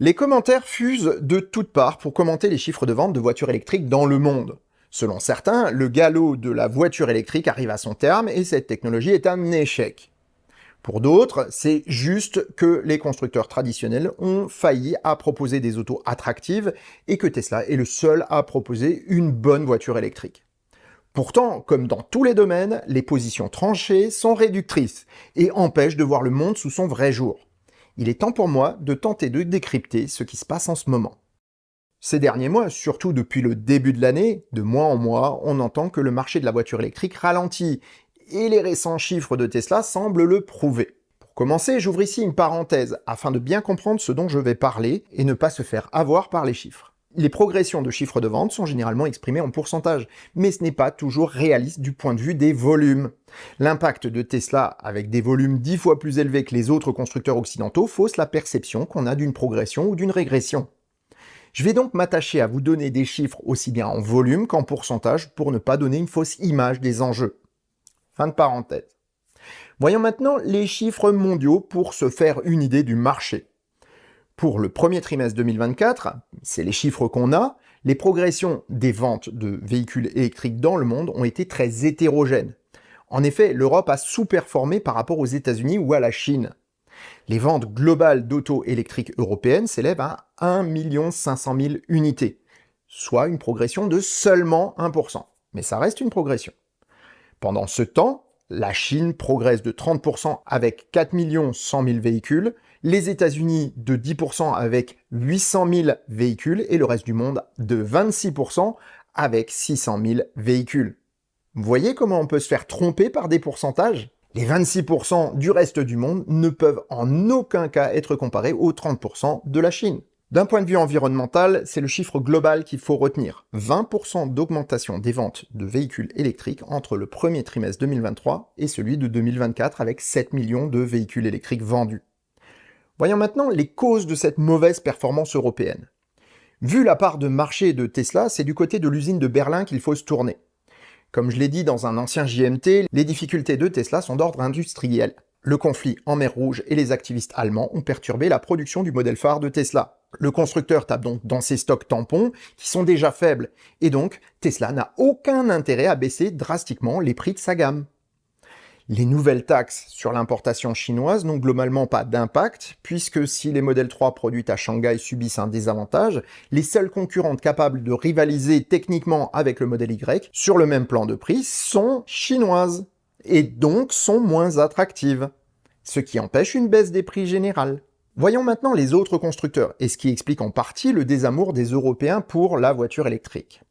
Les commentaires fusent de toutes parts pour commenter les chiffres de vente de voitures électriques dans le monde. Selon certains, le galop de la voiture électrique arrive à son terme et cette technologie est un échec. Pour d'autres, c'est juste que les constructeurs traditionnels ont failli à proposer des autos attractives et que Tesla est le seul à proposer une bonne voiture électrique. Pourtant, comme dans tous les domaines, les positions tranchées sont réductrices et empêchent de voir le monde sous son vrai jour. Il est temps pour moi de tenter de décrypter ce qui se passe en ce moment. Ces derniers mois, surtout depuis le début de l'année, de mois en mois, on entend que le marché de la voiture électrique ralentit, et les récents chiffres de Tesla semblent le prouver. Pour commencer, j'ouvre ici une parenthèse, afin de bien comprendre ce dont je vais parler, et ne pas se faire avoir par les chiffres. Les progressions de chiffres de vente sont généralement exprimées en pourcentage, mais ce n'est pas toujours réaliste du point de vue des volumes. L'impact de Tesla, avec des volumes 10 fois plus élevés que les autres constructeurs occidentaux, fausse la perception qu'on a d'une progression ou d'une régression. Je vais donc m'attacher à vous donner des chiffres aussi bien en volume qu'en pourcentage pour ne pas donner une fausse image des enjeux. Fin de parenthèse. Voyons maintenant les chiffres mondiaux pour se faire une idée du marché. Pour le premier trimestre 2024, c'est les chiffres qu'on a, les progressions des ventes de véhicules électriques dans le monde ont été très hétérogènes. En effet, l'Europe a sous-performé par rapport aux États-Unis ou à la Chine. Les ventes globales d'auto électriques européennes s'élèvent à 1 500 000 unités, soit une progression de seulement 1%. Mais ça reste une progression. Pendant ce temps, la Chine progresse de 30% avec 4 100 000 véhicules, les États-Unis de 10% avec 800 000 véhicules et le reste du monde de 26% avec 600 000 véhicules. Vous voyez comment on peut se faire tromper par des pourcentages ? Les 26% du reste du monde ne peuvent en aucun cas être comparés aux 30% de la Chine. D'un point de vue environnemental, c'est le chiffre global qu'il faut retenir. 20% d'augmentation des ventes de véhicules électriques entre le premier trimestre 2023 et celui de 2024 avec 7 millions de véhicules électriques vendus. Voyons maintenant les causes de cette mauvaise performance européenne. Vu la part de marché de Tesla, c'est du côté de l'usine de Berlin qu'il faut se tourner. Comme je l'ai dit dans un ancien JMT, les difficultés de Tesla sont d'ordre industriel. Le conflit en mer Rouge et les activistes allemands ont perturbé la production du modèle phare de Tesla. Le constructeur tape donc dans ses stocks tampons, qui sont déjà faibles, et donc Tesla n'a aucun intérêt à baisser drastiquement les prix de sa gamme. Les nouvelles taxes sur l'importation chinoise n'ont globalement pas d'impact, puisque si les modèles 3 produits à Shanghai subissent un désavantage, les seules concurrentes capables de rivaliser techniquement avec le modèle Y sur le même plan de prix sont chinoises, et donc sont moins attractives, ce qui empêche une baisse des prix générale. Voyons maintenant les autres constructeurs, et ce qui explique en partie le désamour des Européens pour la voiture électrique.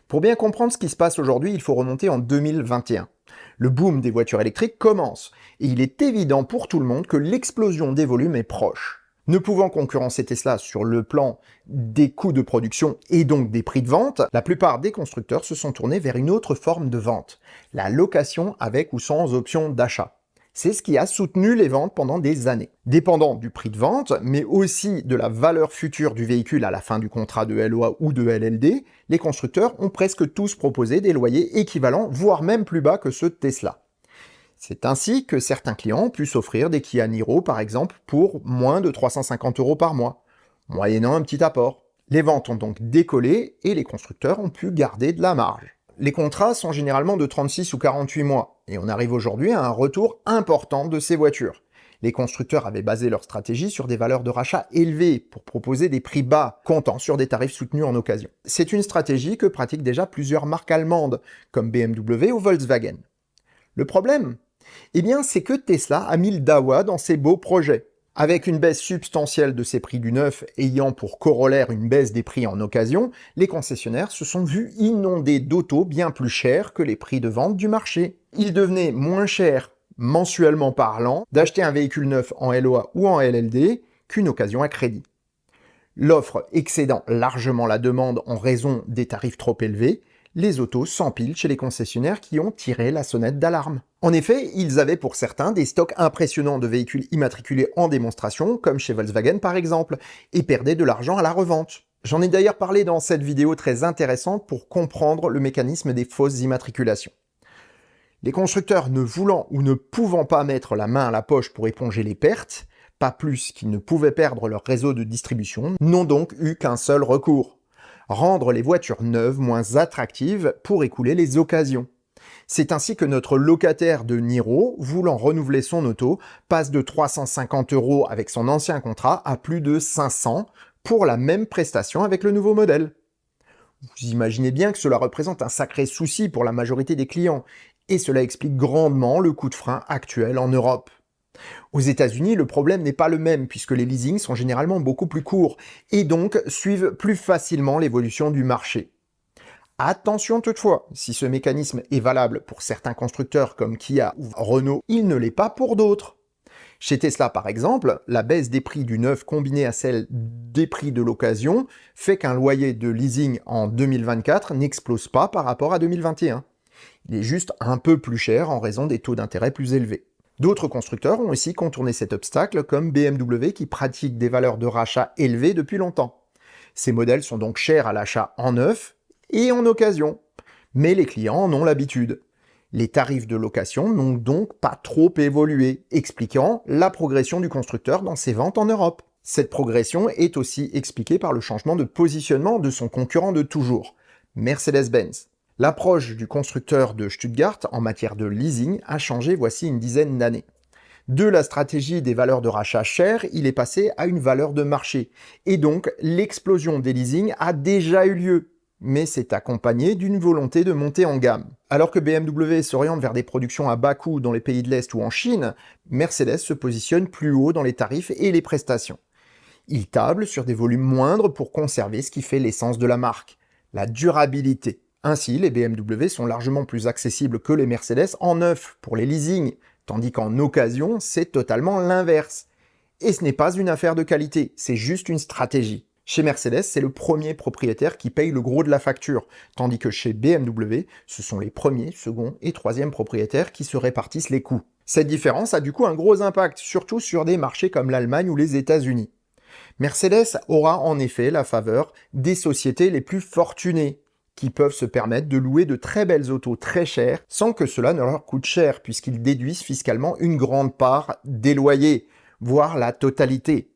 Pour bien comprendre ce qui se passe aujourd'hui, il faut remonter en 2021. Le boom des voitures électriques commence, et il est évident pour tout le monde que l'explosion des volumes est proche. Ne pouvant concurrencer Tesla sur le plan des coûts de production et donc des prix de vente, la plupart des constructeurs se sont tournés vers une autre forme de vente, la location avec ou sans option d'achat. C'est ce qui a soutenu les ventes pendant des années. Dépendant du prix de vente, mais aussi de la valeur future du véhicule à la fin du contrat de LOA ou de LLD, les constructeurs ont presque tous proposé des loyers équivalents, voire même plus bas que ceux de Tesla. C'est ainsi que certains clients ont pu s'offrir des Kia Niro, par exemple, pour moins de 350 € par mois, moyennant un petit apport. Les ventes ont donc décollé et les constructeurs ont pu garder de la marge. Les contrats sont généralement de 36 ou 48 mois, et on arrive aujourd'hui à un retour important de ces voitures. Les constructeurs avaient basé leur stratégie sur des valeurs de rachat élevées pour proposer des prix bas, comptant sur des tarifs soutenus en occasion. C'est une stratégie que pratiquent déjà plusieurs marques allemandes, comme BMW ou Volkswagen. Le problème ? Eh bien, c'est que Tesla a mis le dawa dans ses beaux projets. Avec une baisse substantielle de ses prix du neuf ayant pour corollaire une baisse des prix en occasion, les concessionnaires se sont vus inondés d'autos bien plus chers que les prix de vente du marché. Il devenait moins cher, mensuellement parlant, d'acheter un véhicule neuf en LOA ou en LLD qu'une occasion à crédit. L'offre excédant largement la demande en raison des tarifs trop élevés, les autos s'empilent chez les concessionnaires qui ont tiré la sonnette d'alarme. En effet, ils avaient pour certains des stocks impressionnants de véhicules immatriculés en démonstration, comme chez Volkswagen par exemple, et perdaient de l'argent à la revente. J'en ai d'ailleurs parlé dans cette vidéo très intéressante pour comprendre le mécanisme des fausses immatriculations. Les constructeurs ne voulant ou ne pouvant pas mettre la main à la poche pour éponger les pertes, pas plus qu'ils ne pouvaient perdre leur réseau de distribution, n'ont donc eu qu'un seul recours: rendre les voitures neuves moins attractives pour écouler les occasions. C'est ainsi que notre locataire de Niro, voulant renouveler son auto, passe de 350 € avec son ancien contrat à plus de 500 pour la même prestation avec le nouveau modèle. Vous imaginez bien que cela représente un sacré souci pour la majorité des clients, et cela explique grandement le coup de frein actuel en Europe. Aux États-Unis, le problème n'est pas le même puisque les leasings sont généralement beaucoup plus courts et donc suivent plus facilement l'évolution du marché. Attention toutefois, si ce mécanisme est valable pour certains constructeurs comme Kia ou Renault, il ne l'est pas pour d'autres. Chez Tesla par exemple, la baisse des prix du neuf combinée à celle des prix de l'occasion fait qu'un loyer de leasing en 2024 n'explose pas par rapport à 2021. Il est juste un peu plus cher en raison des taux d'intérêt plus élevés. D'autres constructeurs ont aussi contourné cet obstacle, comme BMW qui pratique des valeurs de rachat élevées depuis longtemps. Ces modèles sont donc chers à l'achat en neuf et en occasion, mais les clients en ont l'habitude. Les tarifs de location n'ont donc pas trop évolué, expliquant la progression du constructeur dans ses ventes en Europe. Cette progression est aussi expliquée par le changement de positionnement de son concurrent de toujours, Mercedes-Benz. L'approche du constructeur de Stuttgart en matière de leasing a changé voici une dizaine d'années. De la stratégie des valeurs de rachat chères, il est passé à une valeur de marché. Et donc, l'explosion des leasings a déjà eu lieu, mais c'est accompagné d'une volonté de monter en gamme. Alors que BMW s'oriente vers des productions à bas coût dans les pays de l'Est ou en Chine, Mercedes se positionne plus haut dans les tarifs et les prestations. Il table sur des volumes moindres pour conserver ce qui fait l'essence de la marque, la durabilité. Ainsi, les BMW sont largement plus accessibles que les Mercedes en neuf pour les leasings, tandis qu'en occasion, c'est totalement l'inverse. Et ce n'est pas une affaire de qualité, c'est juste une stratégie. Chez Mercedes, c'est le premier propriétaire qui paye le gros de la facture, tandis que chez BMW, ce sont les premiers, second et troisième propriétaires qui se répartissent les coûts. Cette différence a du coup un gros impact, surtout sur des marchés comme l'Allemagne ou les États-Unis. Mercedes aura en effet la faveur des sociétés les plus fortunées, qui peuvent se permettre de louer de très belles autos très chères sans que cela ne leur coûte cher, puisqu'ils déduisent fiscalement une grande part des loyers, voire la totalité.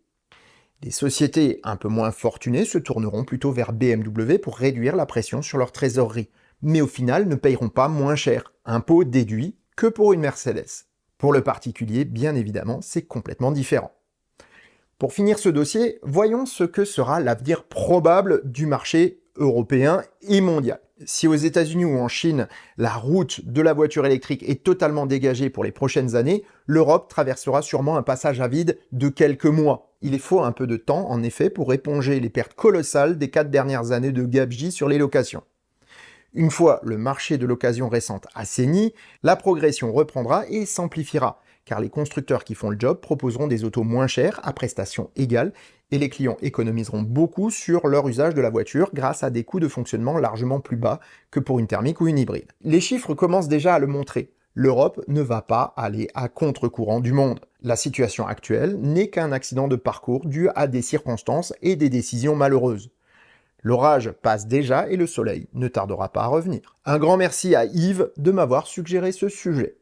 Les sociétés un peu moins fortunées se tourneront plutôt vers BMW pour réduire la pression sur leur trésorerie, mais au final ne payeront pas moins cher, impôt déduit, que pour une Mercedes. Pour le particulier, bien évidemment, c'est complètement différent. Pour finir ce dossier, voyons ce que sera l'avenir probable du marché européen et mondial. Si aux États-Unis ou en Chine, la route de la voiture électrique est totalement dégagée pour les prochaines années, l'Europe traversera sûrement un passage à vide de quelques mois. Il faut un peu de temps, en effet, pour éponger les pertes colossales des 4 dernières années de gabegie sur les locations. Une fois le marché de l'occasion récente assaini, la progression reprendra et s'amplifiera, car les constructeurs qui font le job proposeront des autos moins chères à prestations égales et les clients économiseront beaucoup sur leur usage de la voiture grâce à des coûts de fonctionnement largement plus bas que pour une thermique ou une hybride. Les chiffres commencent déjà à le montrer. L'Europe ne va pas aller à contre-courant du monde. La situation actuelle n'est qu'un accident de parcours dû à des circonstances et des décisions malheureuses. L'orage passe déjà et le soleil ne tardera pas à revenir. Un grand merci à Yves de m'avoir suggéré ce sujet.